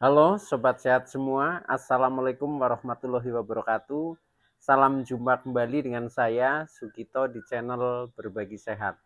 Halo Sobat Sehat semua, Assalamualaikum warahmatullahi wabarakatuh. Salam jumpa kembali dengan saya Sugito di channel Berbagi Sehat.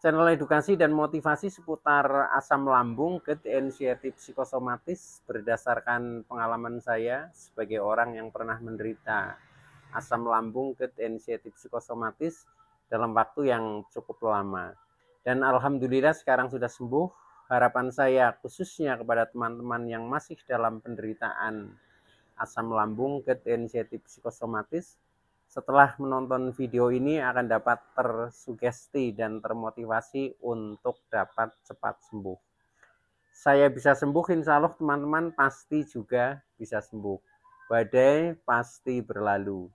Channel edukasi dan motivasi seputar asam lambung, GERD, anxiety psikosomatis berdasarkan pengalaman saya sebagai orang yang pernah menderita asam lambung, GERD, anxiety psikosomatis dalam waktu yang cukup lama. Dan alhamdulillah sekarang sudah sembuh. Harapan saya khususnya kepada teman-teman yang masih dalam penderitaan asam lambung, GERD, anxiety psikosomatis, setelah menonton video ini akan dapat tersugesti dan termotivasi untuk dapat cepat sembuh. Saya bisa sembuh, insya Allah teman-teman pasti juga bisa sembuh. Badai pasti berlalu.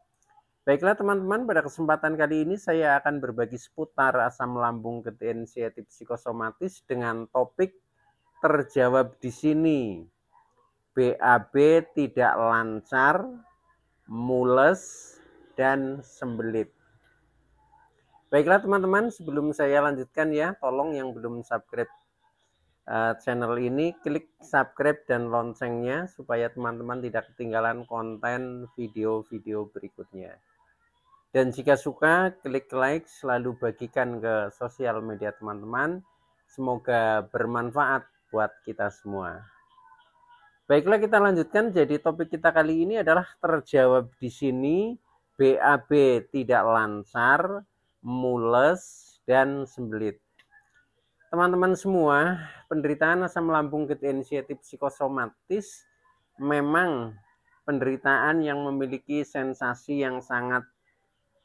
Baiklah teman-teman, pada kesempatan kali ini saya akan berbagi seputar asam lambung, GERD, anxiety psikosomatis dengan topik terjawab di sini. BAB tidak lancar, mules, dan sembelit. Baiklah teman-teman, sebelum saya lanjutkan ya, tolong yang belum subscribe channel ini, klik subscribe dan loncengnya supaya teman-teman tidak ketinggalan konten video-video berikutnya. Dan jika suka, klik like, selalu bagikan ke sosial media teman-teman. Semoga bermanfaat buat kita semua. Baiklah, kita lanjutkan. Jadi topik kita kali ini adalah terjawab di sini. BAB tidak lancar, mules, dan sembelit. Teman-teman semua, penderitaan asam lambung, GERD, anxiety psikosomatis memang penderitaan yang memiliki sensasi yang sangat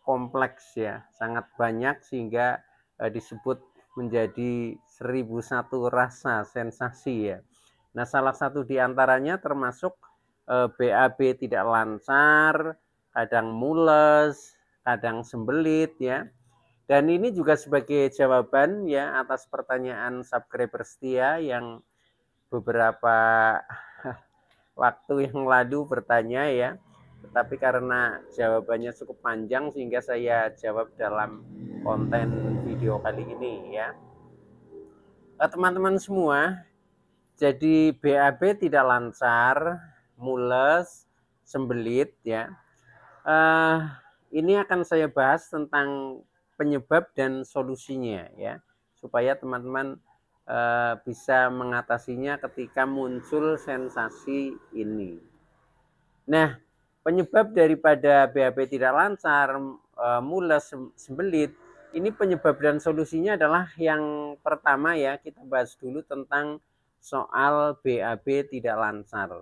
kompleks ya, sangat banyak sehingga disebut menjadi 1001 rasa sensasi ya. Nah, salah satu diantaranya termasuk BAB tidak lancar, kadang mules, kadang sembelit ya. Dan ini juga sebagai jawaban ya atas pertanyaan subscriber setia yang beberapa waktu yang lalu bertanya ya. Tetapi karena jawabannya cukup panjang sehingga saya jawab dalam konten video kali ini ya. Teman-teman semua, jadi BAB tidak lancar, mules, sembelit ya. Ini akan saya bahas tentang penyebab dan solusinya ya, supaya teman-teman bisa mengatasinya ketika muncul sensasi ini. Nah, penyebab daripada BAB tidak lancar, mules, sembelit, ini penyebab dan solusinya adalah yang pertama ya, kita bahas dulu tentang soal BAB tidak lancar.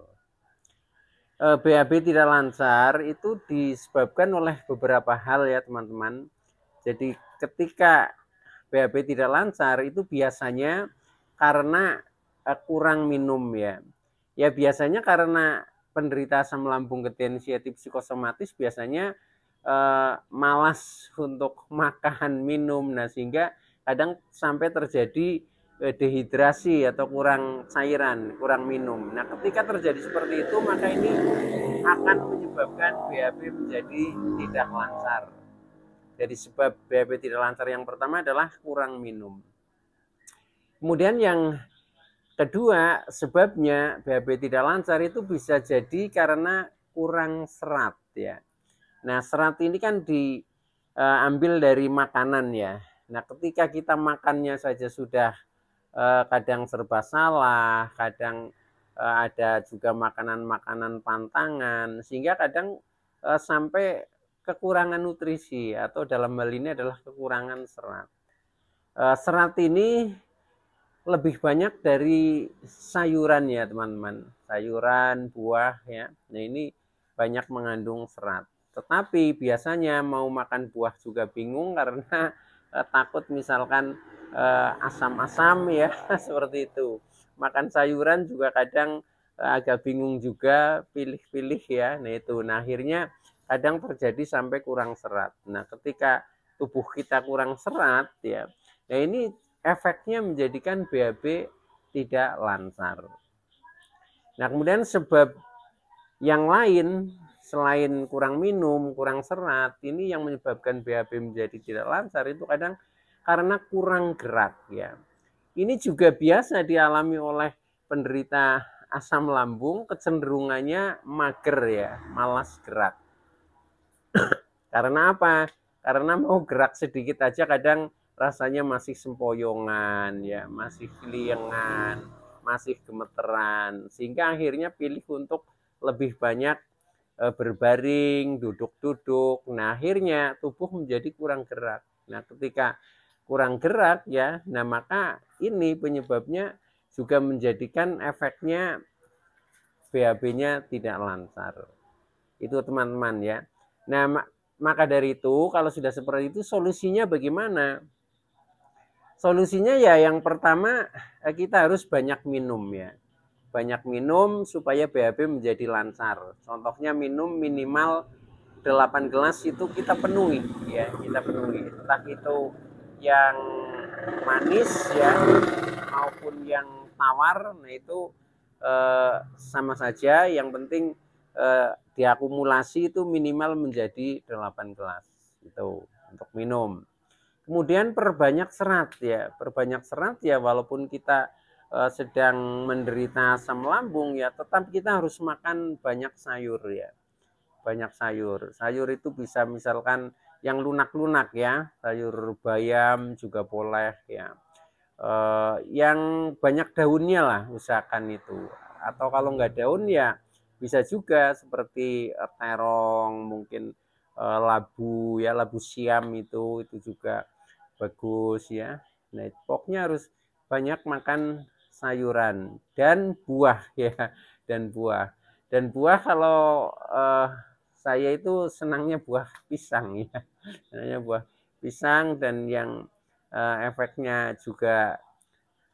BAB tidak lancar itu disebabkan oleh beberapa hal ya teman-teman. Jadi ketika BAB tidak lancar itu biasanya karena kurang minum ya. Ya biasanya karena penderita asam lambung, GERD, anxiety psikosomatis biasanya malas untuk makan, minum. Nah, sehingga kadang sampai terjadi dehidrasi atau kurang cairan, kurang minum. Nah, ketika terjadi seperti itu, maka ini akan menyebabkan BAB menjadi tidak lancar. Jadi sebab BAB tidak lancar yang pertama adalah kurang minum. Kemudian yang kedua, sebabnya BAB tidak lancar itu bisa jadi karena kurang serat ya. Nah, serat ini kan diambil dari makanan ya. Nah, ketika kita makannya saja sudah kadang serba salah, kadang ada juga makanan-makanan pantangan, sehingga kadang sampai kekurangan nutrisi atau dalam hal ini adalah kekurangan serat. Serat ini lebih banyak dari sayuran ya teman-teman, sayuran, buah ya. Nah ini banyak mengandung serat. Tetapi biasanya mau makan buah juga bingung karena takut misalkan asam-asam ya seperti itu. Makan sayuran juga kadang agak bingung juga, pilih-pilih ya. Nah itu, nah akhirnya kadang terjadi sampai kurang serat. Nah ketika tubuh kita kurang serat ya, nah ini efeknya menjadikan BAB tidak lancar. Nah kemudian sebab yang lain selain kurang minum, kurang serat, ini yang menyebabkan BAB menjadi tidak lancar itu kadang karena kurang gerak ya. Ini juga biasa dialami oleh penderita asam lambung kecenderungannya mager ya, malas gerak. Karena apa? Karena mau gerak sedikit aja kadang rasanya masih sempoyongan ya, masih keliengan, masih gemeteran, sehingga akhirnya pilih untuk lebih banyak berbaring, duduk-duduk. Nah, akhirnya tubuh menjadi kurang gerak. Nah, ketika kurang gerak ya, nah maka ini penyebabnya juga menjadikan efeknya BAB-nya tidak lancar. Itu teman-teman ya. Nah, maka dari itu kalau sudah seperti itu solusinya bagaimana? Solusinya ya yang pertama kita harus banyak minum ya. Banyak minum supaya BAB menjadi lancar. Contohnya minum minimal 8 gelas itu kita penuhi ya, kita penuhi. Entah itu yang manis ya maupun yang tawar, nah itu sama saja, yang penting diakumulasi itu minimal menjadi 8 gelas itu untuk minum. Kemudian perbanyak serat ya, perbanyak serat ya, walaupun kita sedang menderita asam lambung ya, tetap kita harus makan banyak sayur ya. Banyak sayur. Sayur itu bisa misalkan yang lunak-lunak ya, sayur bayam juga boleh ya. Yang banyak daunnya lah usahakan itu. Atau kalau nggak daun ya bisa juga seperti terong, mungkin labu ya, labu siam itu juga bagus ya. Nah, pokoknya harus banyak makan sayuran dan buah ya, dan buah. Dan buah kalau saya itu senangnya buah pisang ya, senangnya buah pisang, dan yang efeknya juga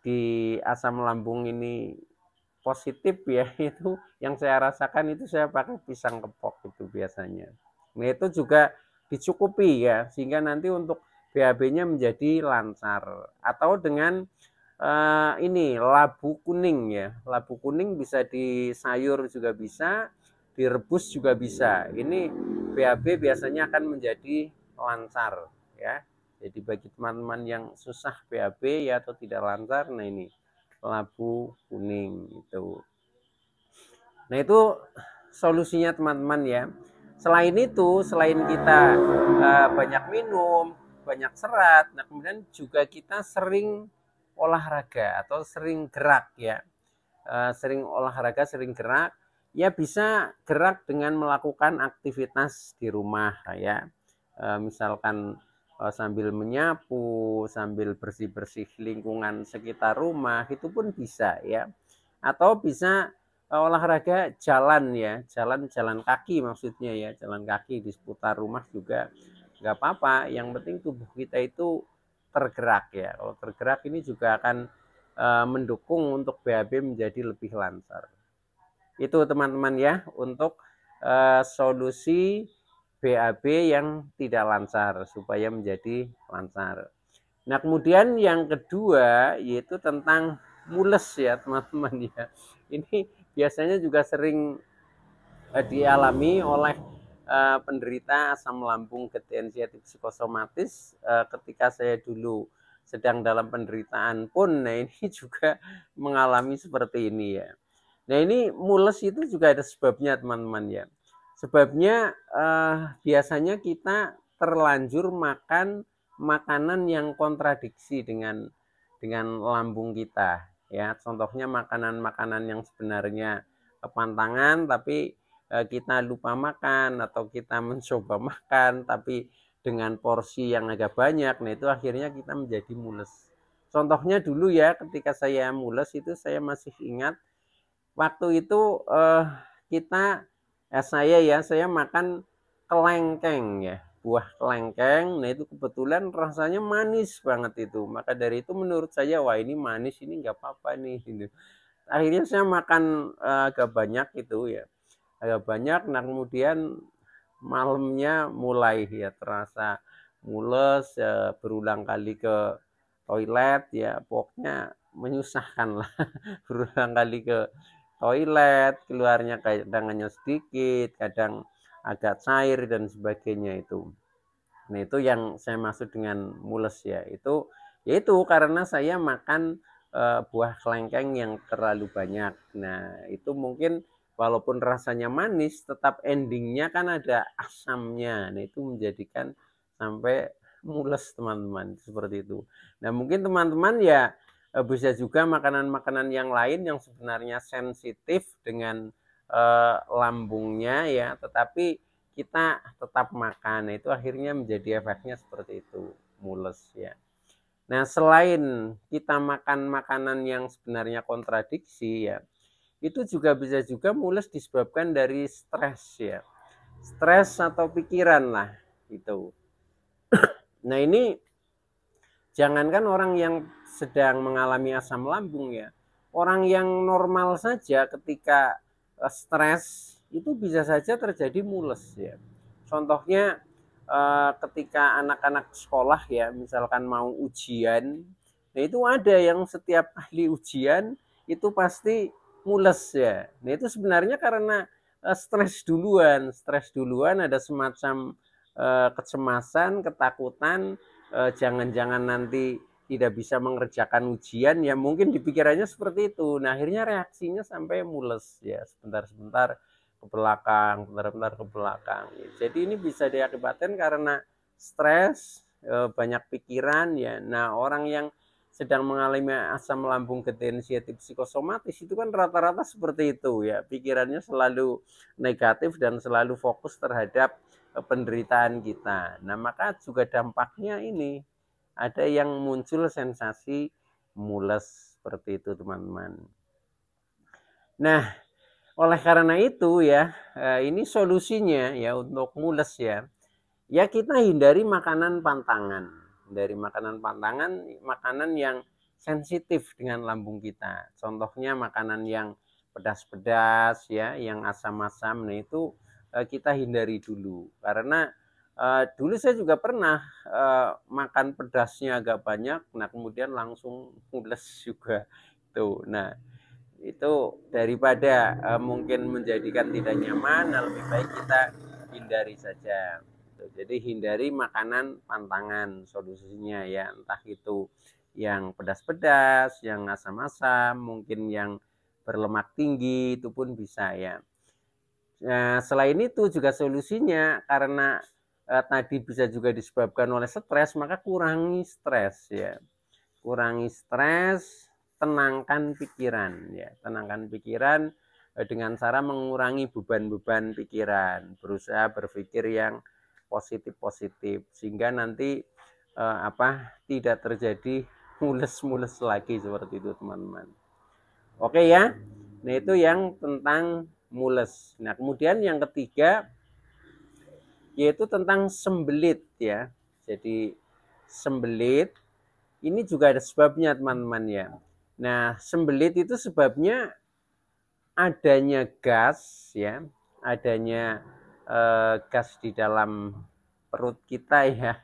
di asam lambung ini positif ya, itu yang saya rasakan itu saya pakai pisang kepok itu biasanya. Nah itu juga dicukupi ya, sehingga nanti untuk BAB-nya menjadi lancar. Atau dengan ini labu kuning ya, labu kuning bisa di sayur juga bisa, direbus juga bisa. Ini BAB biasanya akan menjadi lancar ya. Jadi bagi teman-teman yang susah BAB ya atau tidak lancar, nah ini labu kuning itu. Nah itu solusinya teman-teman ya. Selain itu, selain kita banyak minum, banyak serat, nah kemudian juga kita sering olahraga atau sering gerak ya. Sering olahraga, sering gerak, ya bisa gerak dengan melakukan aktivitas di rumah ya. Misalkan sambil menyapu, sambil bersih-bersih lingkungan sekitar rumah, itu pun bisa ya. Atau bisa olahraga jalan ya, jalan kaki maksudnya ya, jalan kaki di seputar rumah juga nggak apa-apa. Yang penting tubuh kita itu tergerak ya. Kalau tergerak ini juga akan mendukung untuk BAB menjadi lebih lancar. Itu teman-teman ya untuk solusi BAB yang tidak lancar supaya menjadi lancar. Nah kemudian yang kedua yaitu tentang mules ya teman-teman ya. Ini biasanya juga sering dialami oleh penderita asam lambung gejala psikosomatis. Ketika saya dulu sedang dalam penderitaan pun, nah ini juga mengalami seperti ini ya. Nah ini mules itu juga ada sebabnya teman-teman ya. Sebabnya biasanya kita terlanjur makan makanan yang kontradiksi dengan lambung kita ya. Contohnya makanan-makanan yang sebenarnya pantangan tapi kita lupa makan, atau kita mencoba makan tapi dengan porsi yang agak banyak. Nah itu akhirnya kita menjadi mules. Contohnya dulu ya, ketika saya mules itu saya masih ingat waktu itu kita saya makan kelengkeng ya, buah kelengkeng. Nah itu kebetulan rasanya manis banget itu. Maka dari itu menurut saya, wah ini manis, ini nggak apa-apa nih gitu. Akhirnya saya makan agak banyak itu ya, agak banyak. Nah kemudian malamnya mulai ya terasa mules ya, berulang kali ke toilet ya, pokoknya menyusahkan lah. Berulang kali ke toilet, keluarnya kadang hanya sedikit, kadang agak cair dan sebagainya itu. Nah itu yang saya maksud dengan mules ya, itu yaitu karena saya makan buah kelengkeng yang terlalu banyak. Nah, itu mungkin walaupun rasanya manis, tetap endingnya kan ada asamnya. Nah, itu menjadikan sampai mules teman-teman, seperti itu. Nah, mungkin teman-teman ya bisa juga makanan-makanan yang lain yang sebenarnya sensitif dengan lambungnya ya, tetapi kita tetap makan. Nah, itu akhirnya menjadi efeknya seperti itu, mules ya. Nah, selain kita makan makanan yang sebenarnya kontradiksi ya, itu juga bisa juga mules disebabkan dari stres ya. Stres atau pikiran lah itu. Nah, ini jangankan orang yang sedang mengalami asam lambung ya. Orang yang normal saja ketika stres itu bisa saja terjadi mules ya. Contohnya ketika anak-anak sekolah ya, misalkan mau ujian, nah itu ada yang setiap kali ujian itu pasti mules ya. Nah itu sebenarnya karena stres duluan ada semacam kecemasan, ketakutan, jangan-jangan nanti tidak bisa mengerjakan ujian ya, mungkin dipikirannya seperti itu. Nah akhirnya reaksinya sampai mules ya, sebentar-sebentar ke belakang, benar-benar ke belakang. Jadi ini bisa diakibatkan karena stres, banyak pikiran ya. Nah, orang yang sedang mengalami asam lambung degeneratif psikosomatis itu kan rata-rata seperti itu ya. Pikirannya selalu negatif dan selalu fokus terhadap penderitaan kita. Nah, maka juga dampaknya ini ada yang muncul sensasi mules seperti itu, teman-teman. Nah, oleh karena itu ya, ini solusinya ya untuk mules ya. Ya kita hindari makanan pantangan. Dari makanan pantangan, makanan yang sensitif dengan lambung kita. Contohnya makanan yang pedas-pedas ya, yang asam-asam. Nah itu kita hindari dulu. Karena dulu saya juga pernah makan pedasnya agak banyak, nah kemudian langsung mules juga. Tuh. Nah, itu daripada mungkin menjadikan tidak nyaman, nah lebih baik kita hindari saja. Jadi hindari makanan pantangan solusinya ya, entah itu yang pedas-pedas, yang asam-asam, mungkin yang berlemak tinggi itu pun bisa ya. Nah, selain itu juga solusinya karena tadi bisa juga disebabkan oleh stres, maka kurangi stres ya. Kurangi stres, tenangkan pikiran ya, tenangkan pikiran dengan cara mengurangi beban-beban pikiran, berusaha berpikir yang positif-positif sehingga nanti tidak terjadi mules-mules lagi seperti itu, teman-teman. Oke ya. Nah, itu yang tentang mules. Nah, kemudian yang ketiga yaitu tentang sembelit ya. Jadi sembelit ini juga ada sebabnya, teman-teman ya. Nah, sembelit itu sebabnya adanya gas ya, adanya gas di dalam perut kita ya,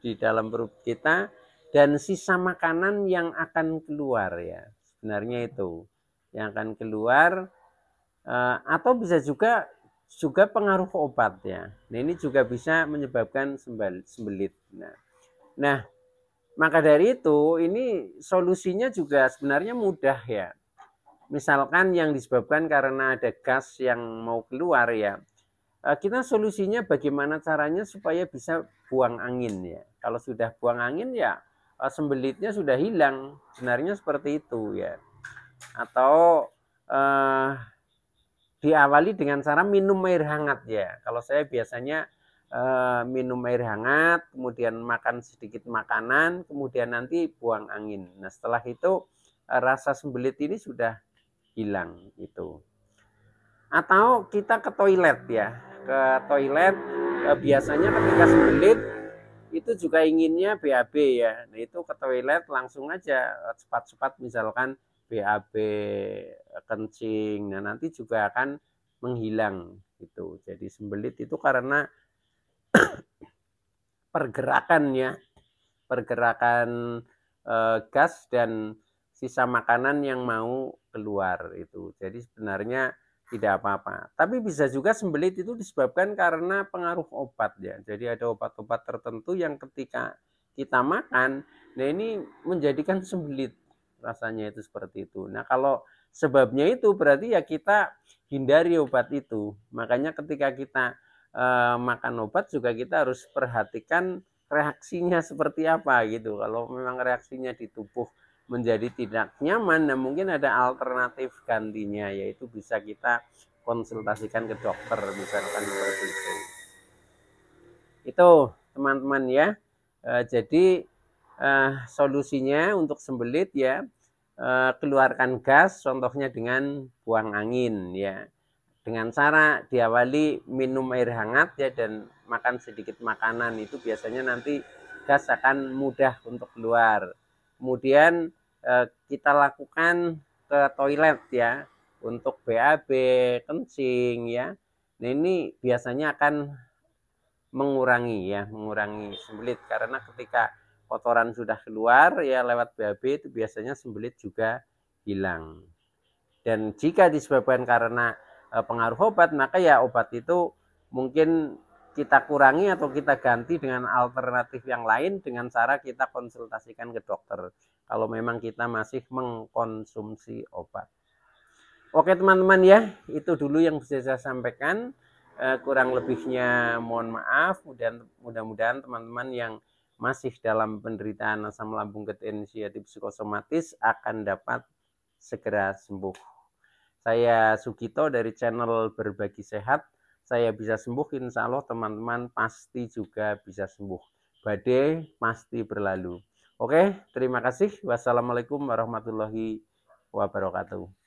di dalam perut kita, dan sisa makanan yang akan keluar ya. Sebenarnya itu yang akan keluar, atau bisa juga pengaruh obat ya. Nah, ini juga bisa menyebabkan sembelit. Nah, maka dari itu ini solusinya juga sebenarnya mudah ya. Misalkan yang disebabkan karena ada gas yang mau keluar ya, kita solusinya bagaimana caranya supaya bisa buang angin ya. Kalau sudah buang angin ya sembelitnya sudah hilang. Sebenarnya seperti itu ya. Atau diawali dengan cara minum air hangat ya. Kalau saya biasanya minum air hangat, kemudian makan sedikit makanan, kemudian nanti buang angin. Nah setelah itu rasa sembelit ini sudah hilang itu. Atau kita ke toilet ya, ke toilet biasanya ketika sembelit itu juga inginnya BAB ya. Nah itu ke toilet langsung aja cepat-cepat misalkan BAB kencing. Nah nanti juga akan menghilang itu. Jadi sembelit itu karena pergerakan gas dan sisa makanan yang mau keluar itu. Jadi sebenarnya tidak apa-apa. Tapi bisa juga sembelit itu disebabkan karena pengaruh obat ya. Jadi ada obat-obat tertentu yang ketika kita makan, nah ini menjadikan sembelit. rasanya itu seperti itu. Nah, kalau sebabnya itu berarti ya kita hindari obat itu. Makanya ketika kita makan obat juga kita harus perhatikan reaksinya seperti apa gitu. Kalau memang reaksinya di tubuh menjadi tidak nyaman, nah mungkin ada alternatif gantinya, yaitu bisa kita konsultasikan ke dokter misalkan seperti itu. Itu teman-teman ya. Jadi solusinya untuk sembelit ya, keluarkan gas, contohnya dengan buang angin ya. Dengan cara diawali minum air hangat ya dan makan sedikit makanan, itu biasanya nanti gas akan mudah untuk keluar. Kemudian kita lakukan ke toilet ya untuk BAB, kencing ya. Nah, ini biasanya akan mengurangi sembelit, karena ketika kotoran sudah keluar ya lewat BAB itu biasanya sembelit juga hilang. Dan jika disebabkan karena pengaruh obat, maka ya obat itu mungkin kita kurangi atau kita ganti dengan alternatif yang lain dengan cara kita konsultasikan ke dokter kalau memang kita masih mengkonsumsi obat. Oke teman-teman ya, itu dulu yang bisa saya sampaikan. Kurang lebihnya mohon maaf, dan mudah-mudahan teman-teman yang masih dalam penderitaan asam lambung ketensiatif psikosomatis akan dapat segera sembuh. Saya Sugito dari channel Berbagi Sehat. Saya bisa sembuh, insya Allah teman-teman pasti juga bisa sembuh. Badai pasti berlalu. Oke, terima kasih. Wassalamualaikum warahmatullahi wabarakatuh.